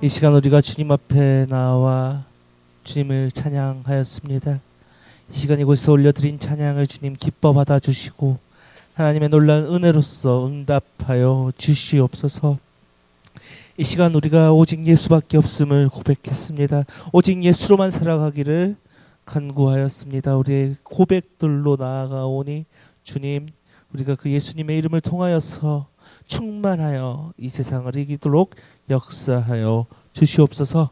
이 시간 우리가 주님 앞에 나와 주님을 찬양하였습니다. 이 시간 이곳에서 올려드린 찬양을 주님 기뻐 받아주시고 하나님의 놀라운 은혜로서 응답하여 주시옵소서. 이 시간 우리가 오직 예수밖에 없음을 고백했습니다. 오직 예수로만 살아가기를 간구하였습니다. 우리의 고백들로 나아가오니 주님, 우리가 그 예수님의 이름을 통하여서 충만하여 이 세상을 이기도록 역사하여 주시옵소서.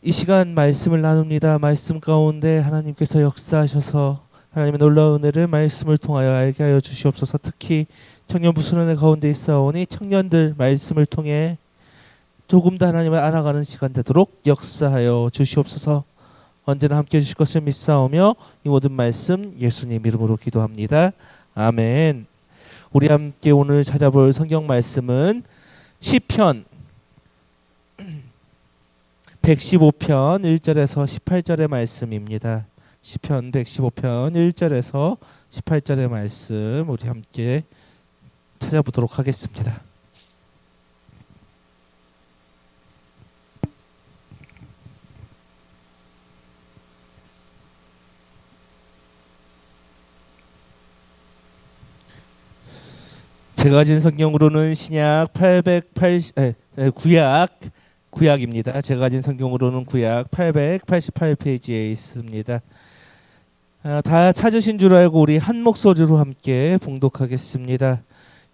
이 시간 말씀을 나눕니다. 말씀 가운데 하나님께서 역사하셔서 하나님의 놀라운 은혜를 말씀을 통하여 알게 하여 주시옵소서. 특히 청년부 수련회 가운데 있사오니 청년들 말씀을 통해 조금 더 하나님을 알아가는 시간 되도록 역사하여 주시옵소서. 언제나 함께해 주실 것을 믿사오며 이 모든 말씀 예수님 이름으로 기도합니다. 아멘. 우리 함께 오늘 찾아볼 성경 말씀은 시편 115편 1절에서 18절의 말씀입니다. 시편 115편 1절에서 18절의 말씀 우리 함께 찾아보도록 하겠습니다. 제가 가진 성경으로는 신약 구약입니다. 제가 가진 성경으로는 구약 888페이지에 있습니다. 다 찾으신 줄 알고 우리 한 목소리로 함께 봉독하겠습니다.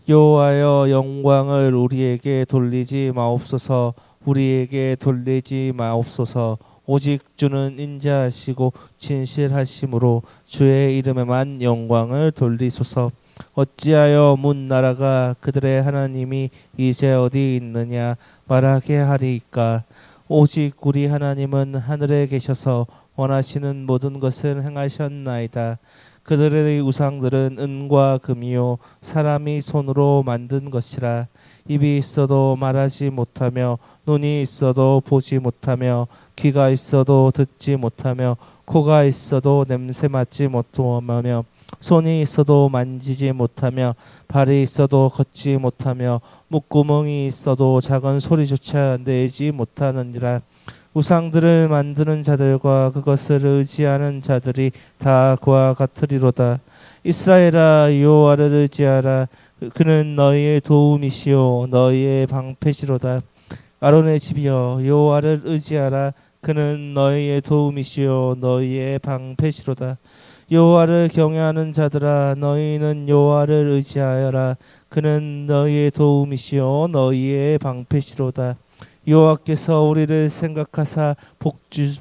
여호와여, 영광을 우리에게 돌리지 마옵소서. 우리에게 돌리지 마옵소서. 오직 주는 인자하시고 진실하심으로 주의 이름에만 영광을 돌리소서. 어찌하여 문 나라가 그들의 하나님이 이제 어디 있느냐 말하게 하리이까. 오직 우리 하나님은 하늘에 계셔서 원하시는 모든 것을 행하셨나이다. 그들의 우상들은 은과 금이요 사람이 손으로 만든 것이라. 입이 있어도 말하지 못하며 눈이 있어도 보지 못하며 귀가 있어도 듣지 못하며 코가 있어도 냄새 맡지 못하며 손이 있어도 만지지 못하며 발이 있어도 걷지 못하며 목구멍이 있어도 작은 소리조차 내지 못하느니라. 우상들을 만드는 자들과 그것을 의지하는 자들이 다 그와 같으리로다. 이스라엘아, 여호와를 의지하라. 그는 너희의 도움이시요 너희의 방패시로다. 아론의 집이여, 여호와를 의지하라. 그는 너희의 도움이시요 너희의 방패시로다. 여호와를 경외하는 자들아, 너희는 여호와를 의지하여라. 그는 너희의 도움이시요 너희의 방패시로다. 여호와께서 우리를 생각하사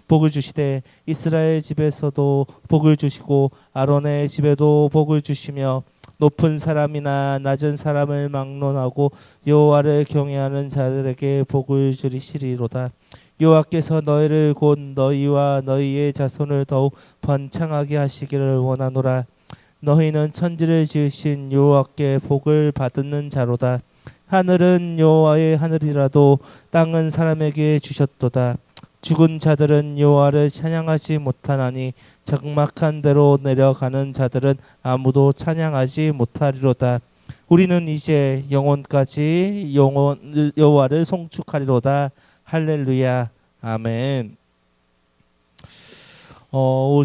복을 주시되 이스라엘 집에서도 복을 주시고 아론의 집에도 복을 주시며 높은 사람이나 낮은 사람을 막론하고 여호와를 경외하는 자들에게 복을 주시리로다. 여호와께서 너희를 곧 너희와 너희의 자손을 더욱 번창하게 하시기를 원하노라. 너희는 천지를 지으신 여호와께 복을 받는 자로다. 하늘은 여호와의 하늘이라도 땅은 사람에게 주셨도다. 죽은 자들은 여호와를 찬양하지 못하나니 적막한 데로 내려가는 자들은 아무도 찬양하지 못하리로다. 우리는 이제 영원까지 여호와를 송축하리로다. 할렐루야. 아멘.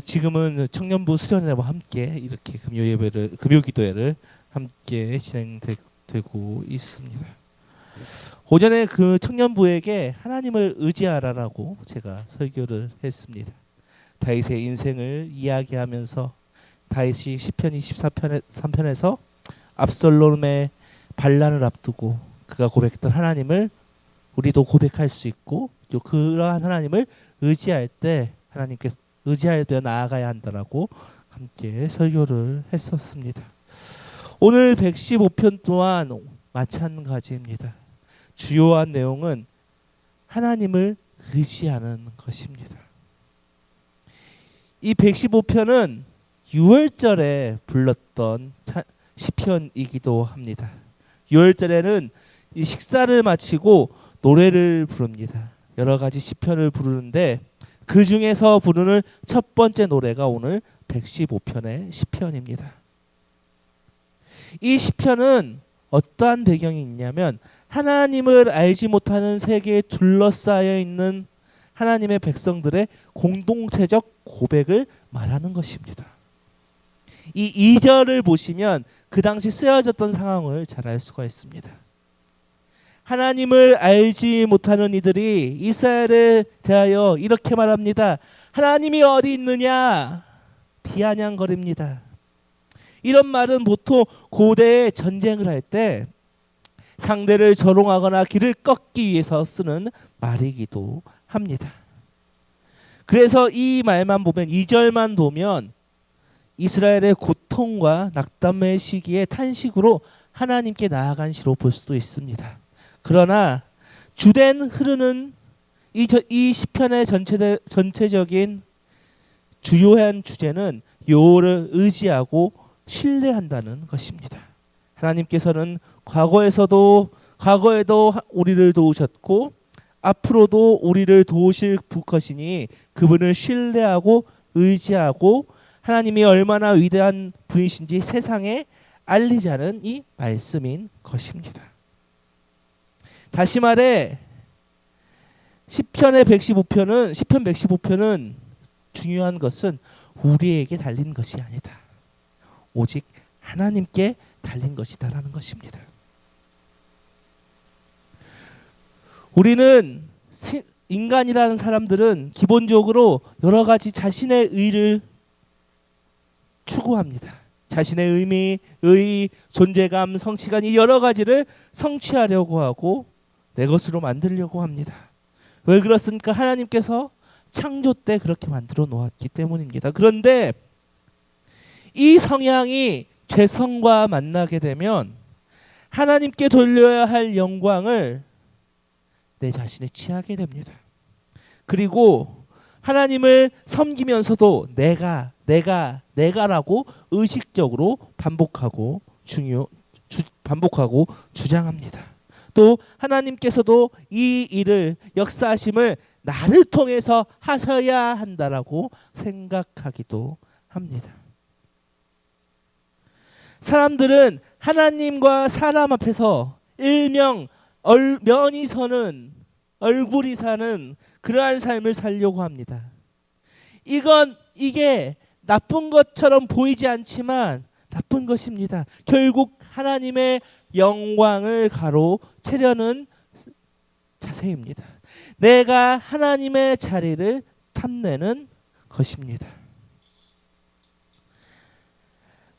지금은 청년부 수련회와 함께 이렇게 금요 기도회를 함께 진행되고 있습니다. 오전에 그 청년부에게 하나님을 의지하라라고 제가 설교를 했습니다. 다윗의 인생을 이야기하면서 다윗이 시편 23편에서 압살롬의 반란을 앞두고 그가 고백했던 하나님을 우리도 고백할 수 있고 또 그러한 하나님을 의지할 때 하나님께서 의지하여 나아가야 한다라고 함께 설교를 했었습니다. 오늘 115편 또한 마찬가지입니다. 주요한 내용은 하나님을 의지하는 것입니다. 이 115편은 6월절에 불렀던 시편이기도 합니다. 6월절에는 이 식사를 마치고 노래를 부릅니다. 여러 가지 시편을 부르는데 그 중에서 부르는 첫 번째 노래가 오늘 115편의 시편입니다. 이 시편은 어떠한 배경이 있냐면 하나님을 알지 못하는 세계에 둘러싸여 있는 하나님의 백성들의 공동체적 고백을 말하는 것입니다. 이 2절을 보시면 그 당시 쓰여졌던 상황을 잘 알 수가 있습니다. 하나님을 알지 못하는 이들이 이스라엘에 대하여 이렇게 말합니다. 하나님이 어디 있느냐? 비아냥거립니다. 이런 말은 보통 고대에 전쟁을 할 때 상대를 조롱하거나 길을 꺾기 위해서 쓰는 말이기도 합니다. 그래서 이 말만 보면 2절만 보면 이스라엘의 고통과 낙담의 시기에 탄식으로 하나님께 나아간 시로 볼 수도 있습니다. 그러나 주된 흐르는 이 시편의 전체적인 주요한 주제는 여호와를 의지하고 신뢰한다는 것입니다. 하나님께서는 과거에도 우리를 도우셨고 앞으로도 우리를 도우실 것이니 그분을 신뢰하고 의지하고 하나님이 얼마나 위대한 분이신지 세상에 알리자는 이 말씀인 것입니다. 다시 말해 시편 115편은 중요한 것은 우리에게 달린 것이 아니다. 오직 하나님께 달린 것이다라는 것입니다. 우리는 인간이라는 사람들은 기본적으로 여러 가지 자신의 의를 추구합니다. 자신의 의의, 존재감, 성취감 이 여러 가지를 성취하려고 하고 내 것으로 만들려고 합니다. 왜 그렇습니까? 하나님께서 창조 때 그렇게 만들어 놓았기 때문입니다. 그런데 이 성향이 죄성과 만나게 되면 하나님께 돌려야 할 영광을 내 자신에 취하게 됩니다. 그리고 하나님을 섬기면서도 내가라고 의식적으로 반복하고 주장합니다. 또 하나님께서도 이 일을 역사하심을 나를 통해서 하셔야 한다라고 생각하기도 합니다. 사람들은 하나님과 사람 앞에서 일명 면이 서는 얼굴이 사는 그러한 삶을 살려고 합니다. 이게 나쁜 것처럼 보이지 않지만 나쁜 것입니다. 결국 하나님의 영광을 가로채려는 자세입니다. 내가 하나님의 자리를 탐내는 것입니다.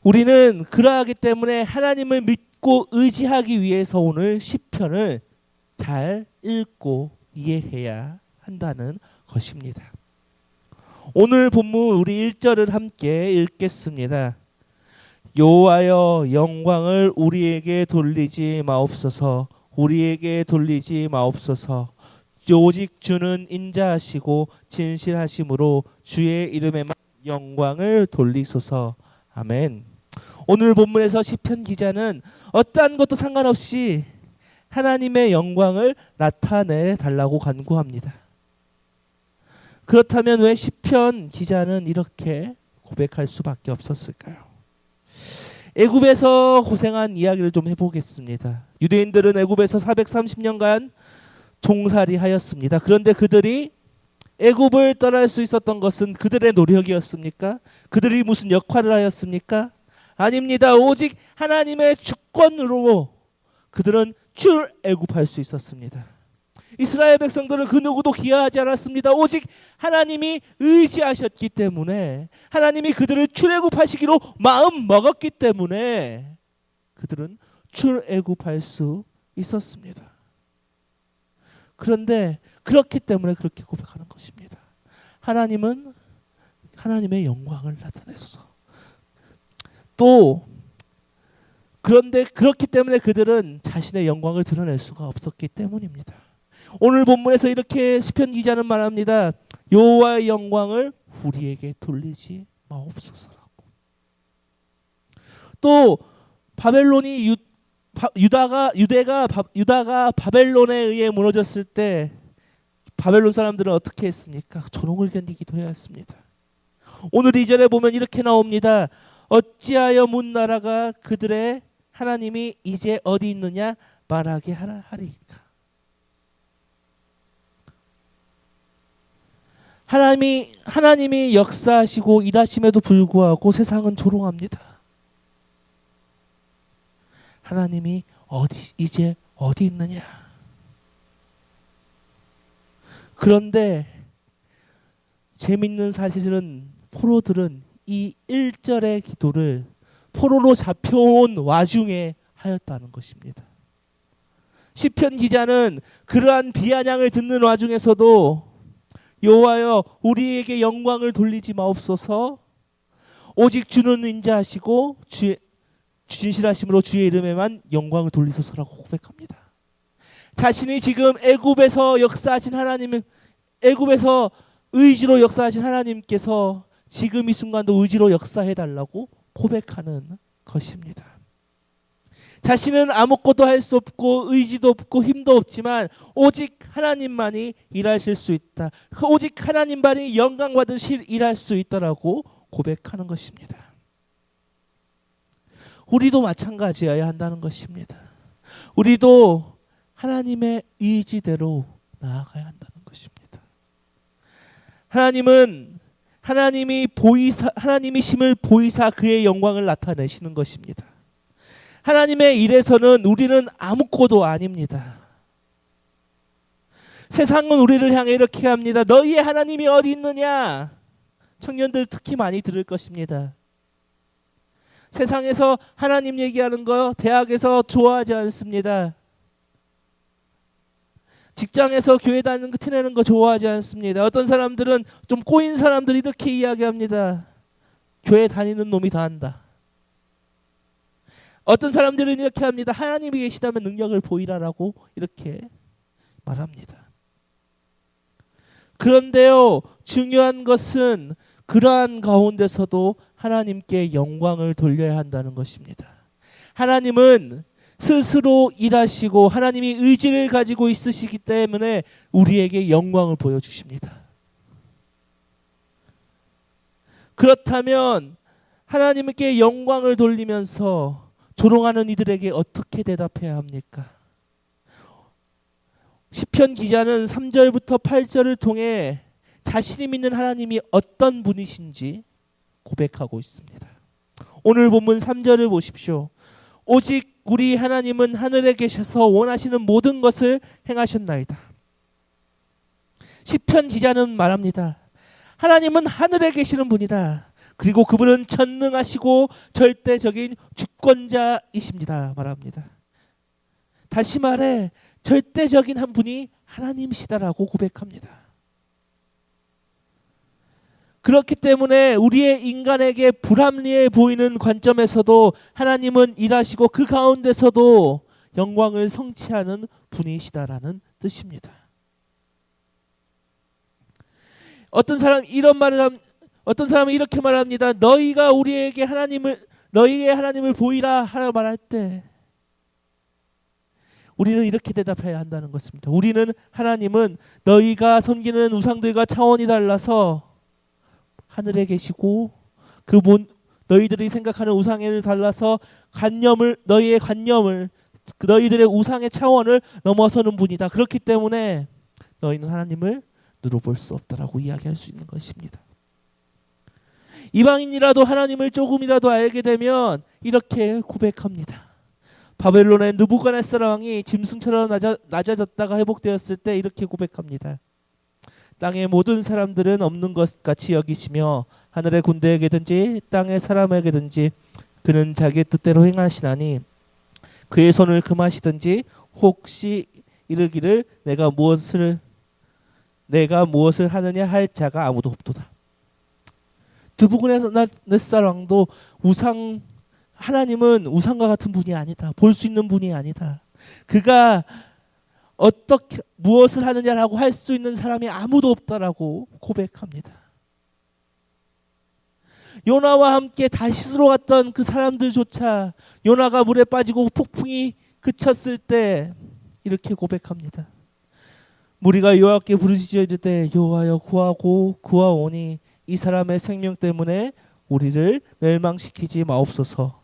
우리는 그러하기 때문에 하나님을 믿고 의지하기 위해서 오늘 시편을 잘 읽고 이해해야 한다는 것입니다. 오늘 본문 우리 1절을 함께 읽겠습니다. 여호와여 영광을 우리에게 돌리지 마옵소서. 우리에게 돌리지 마옵소서. 오직 주는 인자하시고 진실하심으로 주의 이름에만 영광을 돌리소서. 아멘. 오늘 본문에서 시편 기자는 어떠한 것도 상관없이 하나님의 영광을 나타내 달라고 간구합니다. 그렇다면 왜 시편 기자는 이렇게 고백할 수밖에 없었을까요? 애굽에서 고생한 이야기를 좀 해보겠습니다. 유대인들은 애굽에서 430년간 종살이 하였습니다. 그런데 그들이 애굽을 떠날 수 있었던 것은 그들의 노력이었습니까? 그들이 무슨 역할을 하였습니까? 아닙니다. 오직 하나님의 주권으로 그들은 출애굽할 수 있었습니다. 이스라엘 백성들은 그 누구도 기여하지 않았습니다. 오직 하나님이 의지하셨기 때문에 하나님이 그들을 출애굽하시기로 마음 먹었기 때문에 그들은 출애굽할 수 있었습니다. 그런데 그렇기 때문에 그렇게 고백하는 것입니다. 하나님은 하나님의 영광을 나타내소서. 또 그런데 그렇기 때문에 그들은 자신의 영광을 드러낼 수가 없었기 때문입니다. 오늘 본문에서 이렇게 시편 기자는 말합니다. 여호와의 영광을 우리에게 돌리지 마옵소서라고. 또 유다가 바벨론에 의해 무너졌을 때 바벨론 사람들은 어떻게 했습니까? 조롱을 견디기도 해야 했습니다. 오늘 2절에 보면 이렇게 나옵니다. 어찌하여 문 나라가 그들의 하나님이 이제 어디 있느냐 말하게 하리이까. 하나님이 역사하시고 일하심에도 불구하고 세상은 조롱합니다. 하나님이 이제 어디 있느냐. 그런데 재밌는 사실은 포로들은 이 1절의 기도를 포로로 잡혀온 와중에 하였다는 것입니다. 시편 기자는 그러한 비아냥을 듣는 와중에서도 여호와여 우리에게 영광을 돌리지 마옵소서, 오직 주는 인자하시고 진실하심으로 주의 이름에만 영광을 돌리소서라고 고백합니다. 자신이 지금 애굽에서 역사하신 하나님은, 애굽에서 의지로 역사하신 하나님께서 지금 이 순간도 의지로 역사해달라고 고백하는 것입니다. 자신은 아무것도 할 수 없고 의지도 없고 힘도 없지만 오직 하나님만이 일하실 수 있다. 오직 하나님만이 영광 받으실 일할 수 있다라고 고백하는 것입니다. 우리도 마찬가지여야 한다는 것입니다. 우리도 하나님의 의지대로 나아가야 한다는 것입니다. 하나님이 심을 보이사 그의 영광을 나타내시는 것입니다. 하나님의 일에서는 우리는 아무것도 아닙니다. 세상은 우리를 향해 이렇게 합니다. 너희의 하나님이 어디 있느냐? 청년들 특히 많이 들을 것입니다. 세상에서 하나님 얘기하는 거 대학에서 좋아하지 않습니다. 직장에서 교회 다니는 거 티내는 거 좋아하지 않습니다. 어떤 사람들은 좀 꼬인 사람들이 이렇게 이야기합니다. 교회 다니는 놈이 다 한다. 어떤 사람들은 이렇게 합니다. 하나님이 계시다면 능력을 보이라라고 이렇게 말합니다. 그런데요, 중요한 것은 그러한 가운데서도 하나님께 영광을 돌려야 한다는 것입니다. 하나님은 스스로 일하시고 하나님이 의지를 가지고 있으시기 때문에 우리에게 영광을 보여주십니다. 그렇다면 하나님께 영광을 돌리면서 조롱하는 이들에게 어떻게 대답해야 합니까? 시편 기자는 3절부터 8절을 통해 자신이 믿는 하나님이 어떤 분이신지 고백하고 있습니다. 오늘 본문 3절을 보십시오. 오직 우리 하나님은 하늘에 계셔서 원하시는 모든 것을 행하셨나이다. 시편 기자는 말합니다. 하나님은 하늘에 계시는 분이다. 그리고 그분은 전능하시고 절대적인 주권자이십니다. 말합니다. 다시 말해 절대적인 한 분이 하나님이시다라고 고백합니다. 그렇기 때문에 우리의 인간에게 불합리해 보이는 관점에서도 하나님은 일하시고 그 가운데서도 영광을 성취하는 분이시다라는 뜻입니다. 어떤 사람은 이렇게 말합니다. 너희가 우리에게 너희의 하나님을 보이라 하라 말할 때 우리는 이렇게 대답해야 한다는 것입니다. 우리는 하나님은 너희가 섬기는 우상들과 차원이 달라서 하늘에 계시고 너희들이 생각하는 우상을 달라서 너희의 관념을 너희들의 우상의 차원을 넘어서는 분이다. 그렇기 때문에 너희는 하나님을 누려볼 수 없다라고 이야기할 수 있는 것입니다. 이방인이라도 하나님을 조금이라도 알게 되면 이렇게 고백합니다. 바벨론의 느부갓네살 왕이 짐승처럼 낮아졌다가 회복되었을 때 이렇게 고백합니다. 땅의 모든 사람들은 없는 것 같이 여기시며 하늘의 군대에게든지 땅의 사람에게든지 그는 자기의 뜻대로 행하시나니 그의 손을 금하시든지 혹시 이르기를 내가 무엇을 하느냐 할 자가 아무도 없도다. 느부갓네살 왕도 하나님은 우상과 같은 분이 아니다. 볼 수 있는 분이 아니다. 그가 어떻게 무엇을 하느냐라고 할 수 있는 사람이 아무도 없다라고 고백합니다. 요나와 함께 다시스로 갔던 그 사람들조차 요나가 물에 빠지고 폭풍이 그쳤을 때 이렇게 고백합니다. 무리가 여호와께 부르짖어 이르되 여호와여 구하고 구하오니 이 사람의 생명 때문에 우리를 멸망시키지 마옵소서.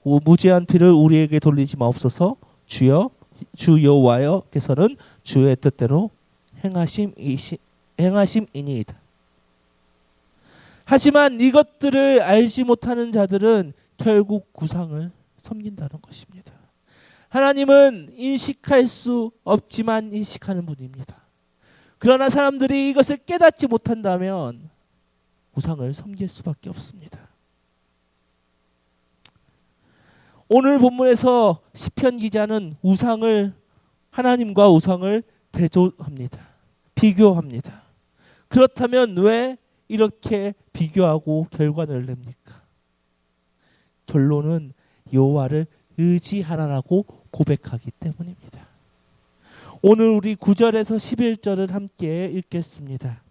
무죄한 피를 우리에게 돌리지 마옵소서. 주여, 주 여호와께서는 주의 뜻대로 행하심이니이다. 하지만 이것들을 알지 못하는 자들은 결국 우상을 섬긴다는 것입니다. 하나님은 인식할 수 없지만 인식하는 분입니다. 그러나 사람들이 이것을 깨닫지 못한다면 우상을 섬길 수밖에 없습니다. 오늘 본문에서 시편 기자는 하나님과 우상을 대조합니다. 비교합니다. 그렇다면 왜 이렇게 비교하고 결과를 냅니까? 결론은 여호와를 의지하라라고 고백하기 때문입니다. 오늘 우리 9절에서 11절을 함께 읽겠습니다.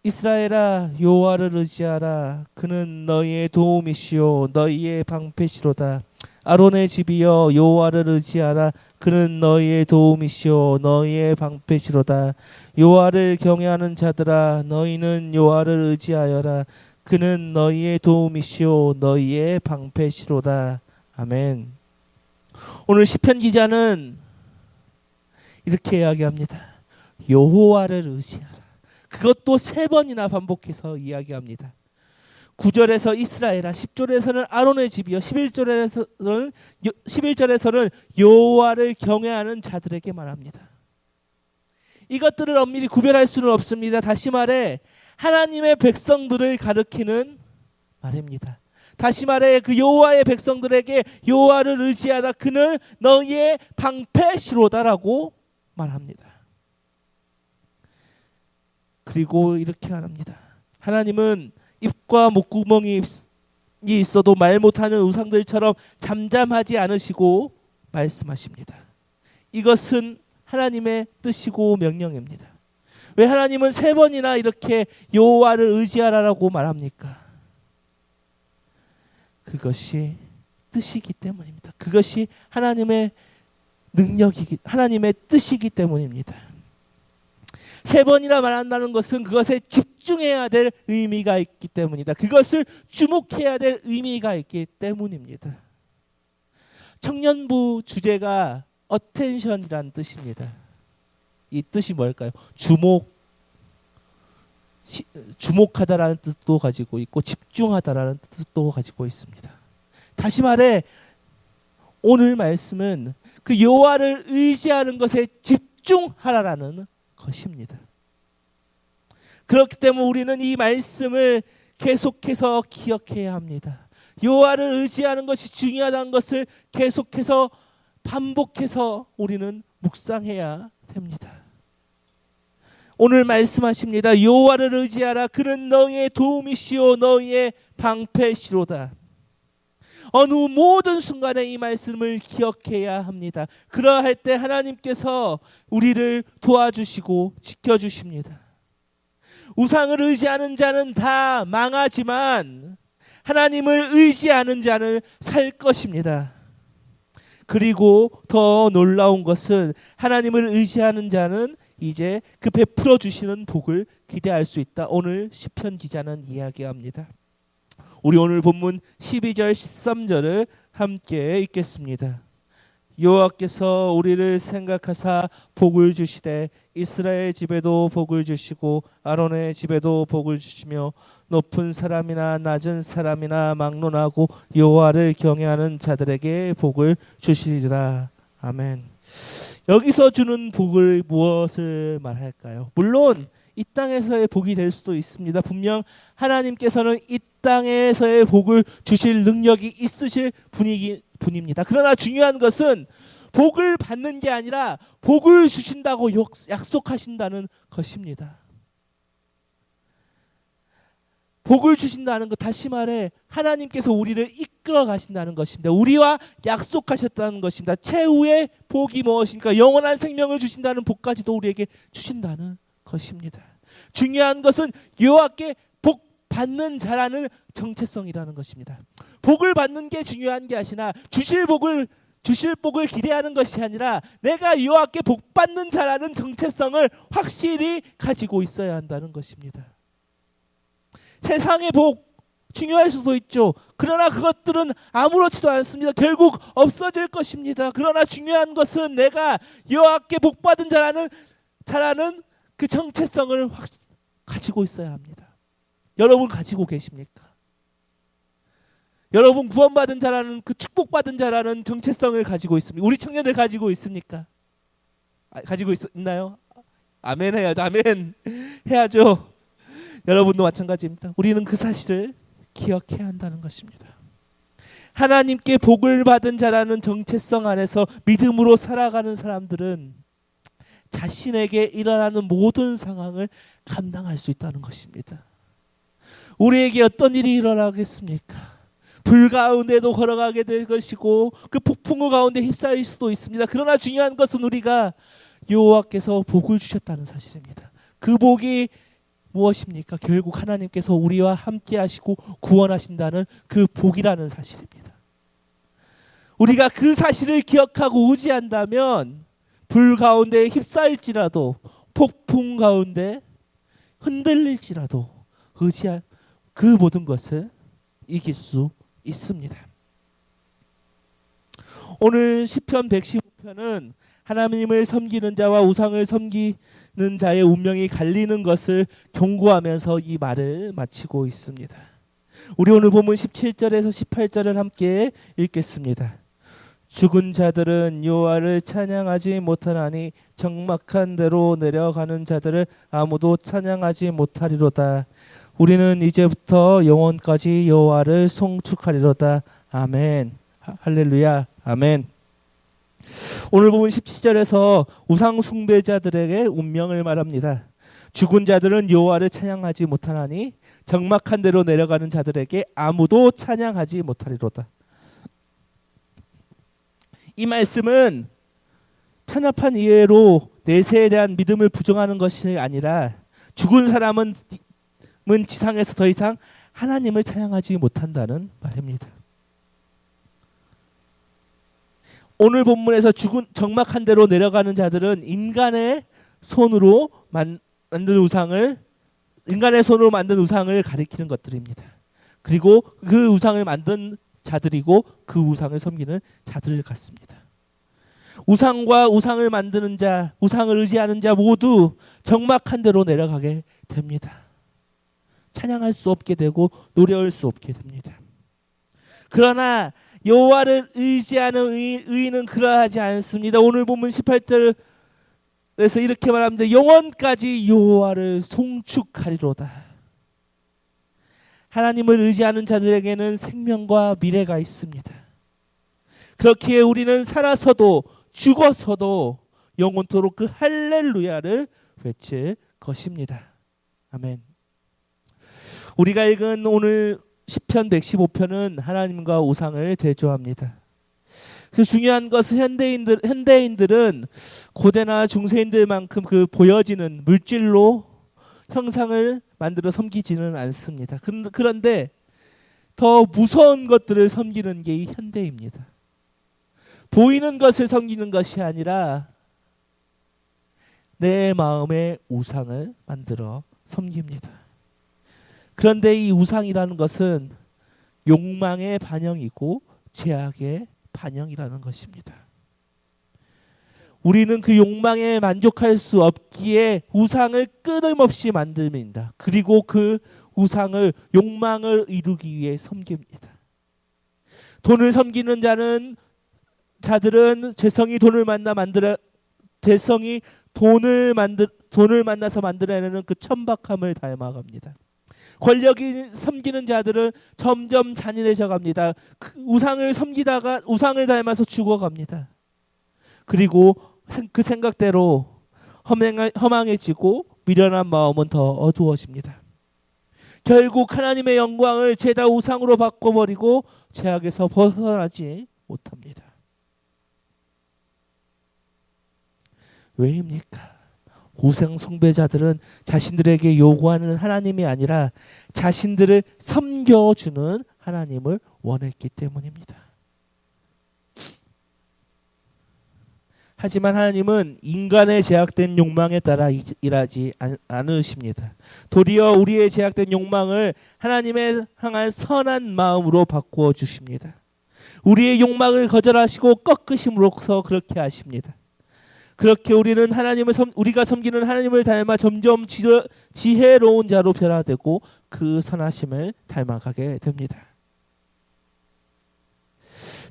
이스라엘아, 여호와를 의지하라. 그는 너희의 도움이시오 너희의 방패시로다. 아론의 집이여, 여호와를 의지하라. 그는 너희의 도움이시오 너희의 방패시로다. 여호와를 경외하는 자들아, 너희는 여호와를 의지하여라. 그는 너희의 도움이시오 너희의 방패시로다. 아멘. 오늘 시편 기자는 이렇게 이야기합니다. 여호와를 의지하라. 그것도 3번이나 반복해서 이야기합니다. 9절에서 이스라엘아, 10절에서는 아론의 집이요, 11절에서는 여호와를 경외하는 자들에게 말합니다. 이것들을 엄밀히 구별할 수는 없습니다. 다시 말해 하나님의 백성들을 가리키는 말입니다. 다시 말해 그 여호와의 백성들에게 여호와를 의지하라. 그는 너희의 방패시로다라고 말합니다. 그리고 이렇게 말합니다. 하나님은 입과 목구멍이 있어도 말 못하는 우상들처럼 잠잠하지 않으시고 말씀하십니다. 이것은 하나님의 뜻이고 명령입니다. 왜 하나님은 3번이나 이렇게 여호와를 의지하라라고 말합니까? 그것이 뜻이기 때문입니다. 그것이 하나님의 하나님의 뜻이기 때문입니다. 3번이나 말한다는 것은 그것에 집중해야 될 의미가 있기 때문이다. 그것을 주목해야 될 의미가 있기 때문입니다. 청년부 주제가 attention이라는 뜻입니다. 이 뜻이 뭘까요? 주목하다라는 뜻도 가지고 있고 집중하다라는 뜻도 가지고 있습니다. 다시 말해 오늘 말씀은 그 여호와를 의지하는 것에 집중하라라는 것입니다. 그렇기 때문에 우리는 이 말씀을 계속해서 기억해야 합니다. 여호와를 의지하는 것이 중요하다는 것을 계속해서 반복해서 우리는 묵상해야 됩니다. 오늘 말씀하십니다. 여호와를 의지하라. 그는 너희의 도움이시오 너희의 방패시로다. 어느 모든 순간에 이 말씀을 기억해야 합니다. 그러할 때 하나님께서 우리를 도와주시고 지켜주십니다. 우상을 의지하는 자는 다 망하지만 하나님을 의지하는 자는 살 것입니다. 그리고 더 놀라운 것은 하나님을 의지하는 자는 이제 그 베풀어 주시는 복을 기대할 수 있다. 오늘 시편 기자는 이야기합니다. 우리 오늘 본문 12절 13절을 함께 읽겠습니다. 여호와께서 우리를 생각하사 복을 주시되 이스라엘 집에도 복을 주시고 아론의 집에도 복을 주시며 높은 사람이나 낮은 사람이나 막론하고 여호와를 경외하는 자들에게 복을 주시리라. 아멘. 여기서 주는 복을 무엇을 말할까요? 물론 이 땅에서의 복이 될 수도 있습니다. 분명 하나님께서는 이 땅에서의 복을 주실 능력이 있으실 분입니다. 그러나 중요한 것은 복을 받는 게 아니라 복을 주신다고 약속하신다는 것입니다. 복을 주신다는 것, 다시 말해 하나님께서 우리를 이끌어 가신다는 것입니다. 우리와 약속하셨다는 것입니다. 최후의 복이 무엇입니까? 영원한 생명을 주신다는 복까지도 우리에게 주신다는 것입니다. 중요한 것은 여호와께 복 받는 자라는 정체성이라는 것입니다. 복을 받는 게 중요한 게 아니라 주실 복을 기대하는 것이 아니라 내가 여호와께 복 받는 자라는 정체성을 확실히 가지고 있어야 한다는 것입니다. 세상의 복, 중요할 수도 있죠. 그러나 그것들은 아무렇지도 않습니다. 결국 없어질 것입니다. 그러나 중요한 것은 내가 여호와께 복받은 자라는 그 정체성을 가지고 있어야 합니다. 여러분 가지고 계십니까? 여러분 구원받은 자라는 그 축복받은 자라는 정체성을 가지고 있습니까? 우리 청년들 가지고 있습니까? 가지고 있나요? 아멘 해야죠. 아멘 해야죠. 여러분도 마찬가지입니다. 우리는 그 사실을 기억해야 한다는 것입니다. 하나님께 복을 받은 자라는 정체성 안에서 믿음으로 살아가는 사람들은 자신에게 일어나는 모든 상황을 감당할 수 있다는 것입니다. 우리에게 어떤 일이 일어나겠습니까? 불 가운데도 걸어가게 될 것이고 그 폭풍우 가운데 휩싸일 수도 있습니다. 그러나 중요한 것은 우리가 여호와께서 복을 주셨다는 사실입니다. 그 복이 무엇입니까? 결국 하나님께서 우리와 함께 하시고 구원하신다는 그 복이라는 사실입니다. 우리가 그 사실을 기억하고 의지한다면 불 가운데 휩싸일지라도 폭풍 가운데 흔들릴지라도 의지한 그 모든 것을 이길 수 있습니다. 오늘 시편 115편은 하나님을 섬기는 자와 우상을 섬기는 자의 운명이 갈리는 것을 경고하면서 이 말을 마치고 있습니다. 우리 오늘 본문 17절에서 18절을 함께 읽겠습니다. 죽은 자들은 여호와를 찬양하지 못하나니 적막한 데로 내려가는 자들을 아무도 찬양하지 못하리로다. 우리는 이제부터 영원까지 여호와를 송축하리로다. 아멘. 할렐루야. 아멘. 오늘 보면 17절에서 우상 숭배자들에게 운명을 말합니다. 죽은 자들은 여호와를 찬양하지 못하나니 적막한 데로 내려가는 자들에게 아무도 찬양하지 못하리로다. 이 말씀은 편협한 이해로 내세에 대한 믿음을 부정하는 것이 아니라 죽은 사람은 지상에서 더 이상 하나님을 찬양하지 못한다는 말입니다. 오늘 본문에서 죽은 적막한 데로 내려가는 자들은 인간의 손으로 만든 우상을 가리키는 것들입니다. 그리고 그 우상을 만든 자들이고 그 우상을 섬기는 자들을 갖습니다. 우상과 우상을 만드는 자, 우상을 의지하는 자 모두 적막한 데로 내려가게 됩니다. 찬양할 수 없게 되고 노래할 수 없게 됩니다. 그러나 여호와를 의지하는 의인은 그러하지 않습니다. 오늘 본문 18절에서 이렇게 말합니다. 영원까지 여호와를 송축하리로다. 하나님을 의지하는 자들에게는 생명과 미래가 있습니다. 그렇기에 우리는 살아서도 죽어서도 영원토록 그 할렐루야를 외칠 것입니다. 아멘. 우리가 읽은 오늘 시편 115편은 하나님과 우상을 대조합니다. 그래서 중요한 것은 현대인들은 고대나 중세인들만큼 그 보여지는 물질로 형상을 만들어 섬기지는 않습니다. 그런데 더 무서운 것들을 섬기는 게 이 현대입니다. 보이는 것을 섬기는 것이 아니라 내 마음의 우상을 만들어 섬깁니다. 그런데 이 우상이라는 것은 욕망의 반영이고 죄악의 반영이라는 것입니다. 우리는 그 욕망에 만족할 수 없기에 우상을 끊임없이 만듭니다. 그리고 그 우상을 욕망을 이루기 위해 섬깁니다. 돈을 섬기는 자들은 재성이 돈을 만나서 만들어내는 그 천박함을 닮아갑니다. 권력이 섬기는 자들은 점점 잔인해져 갑니다. 그 우상을 섬기다가 우상을 닮아서 죽어갑니다. 그리고 그 생각대로 허망해지고 미련한 마음은 더 어두워집니다. 결국 하나님의 영광을 죄다 우상으로 바꿔버리고 죄악에서 벗어나지 못합니다. 왜입니까? 우상 숭배자들은 자신들에게 요구하는 하나님이 아니라 자신들을 섬겨주는 하나님을 원했기 때문입니다. 하지만 하나님은 인간의 제약된 욕망에 따라 일하지 않으십니다. 도리어 우리의 제약된 욕망을 하나님의 향한 선한 마음으로 바꾸어 주십니다. 우리의 욕망을 거절하시고 꺾으심으로써 그렇게 하십니다. 그렇게 우리는 우리가 섬기는 하나님을 닮아 점점 지혜로운 자로 변화되고 그 선하심을 닮아가게 됩니다.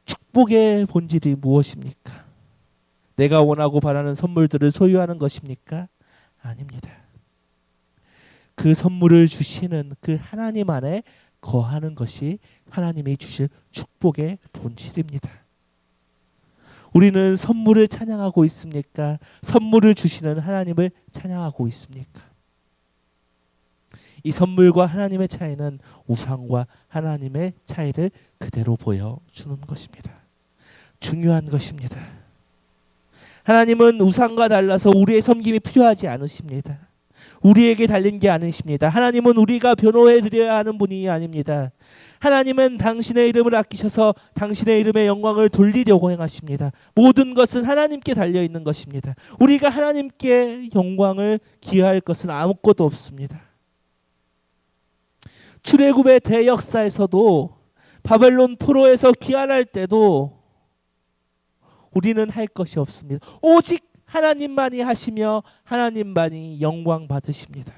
축복의 본질이 무엇입니까? 내가 원하고 바라는 선물들을 소유하는 것입니까? 아닙니다. 그 선물을 주시는 그 하나님 안에 거하는 것이 하나님이 주실 축복의 본질입니다. 우리는 선물을 찬양하고 있습니까? 선물을 주시는 하나님을 찬양하고 있습니까? 이 선물과 하나님의 차이는 우상과 하나님의 차이를 그대로 보여주는 것입니다. 중요한 것입니다. 하나님은 우상과 달라서 우리의 섬김이 필요하지 않으십니다. 우리에게 달린 게 아니십니다. 하나님은 우리가 변호해 드려야 하는 분이 아닙니다. 하나님은 당신의 이름을 아끼셔서 당신의 이름의 영광을 돌리려고 행하십니다. 모든 것은 하나님께 달려 있는 것입니다. 우리가 하나님께 영광을 기여할 것은 아무것도 없습니다. 출애굽의 대역사에서도 바벨론 포로에서 귀환할 때도 우리는 할 것이 없습니다. 오직 하나님만이 하시며 하나님만이 영광 받으십니다.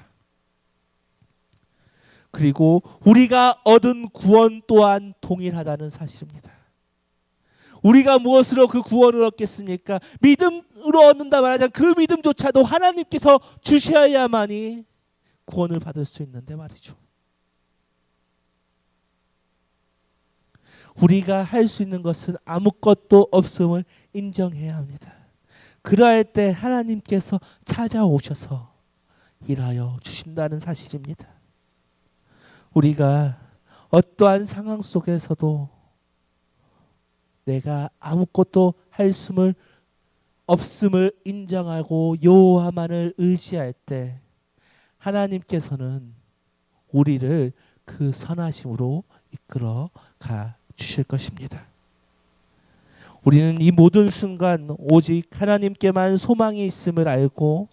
그리고 우리가 얻은 구원 또한 동일하다는 사실입니다. 우리가 무엇으로 그 구원을 얻겠습니까? 믿음으로 얻는다 말하자면 그 믿음조차도 하나님께서 주셔야만이 구원을 받을 수 있는데 말이죠. 우리가 할 수 있는 것은 아무것도 없음을 인정해야 합니다. 그러할 때 하나님께서 찾아오셔서 일하여 주신다는 사실입니다. 우리가 어떠한 상황 속에서도 내가 아무것도 할 수 없음을 인정하고 여호와만을 의지할 때 하나님께서는 우리를 그 선하심으로 이끌어 가 주실 것입니다. 우리는 이 모든 순간 오직 하나님께만 소망이 있음을 알고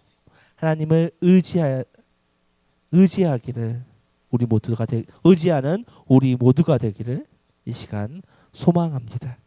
하나님을 의지하기를 의지하는 우리 모두가 되기를 이 시간 소망합니다.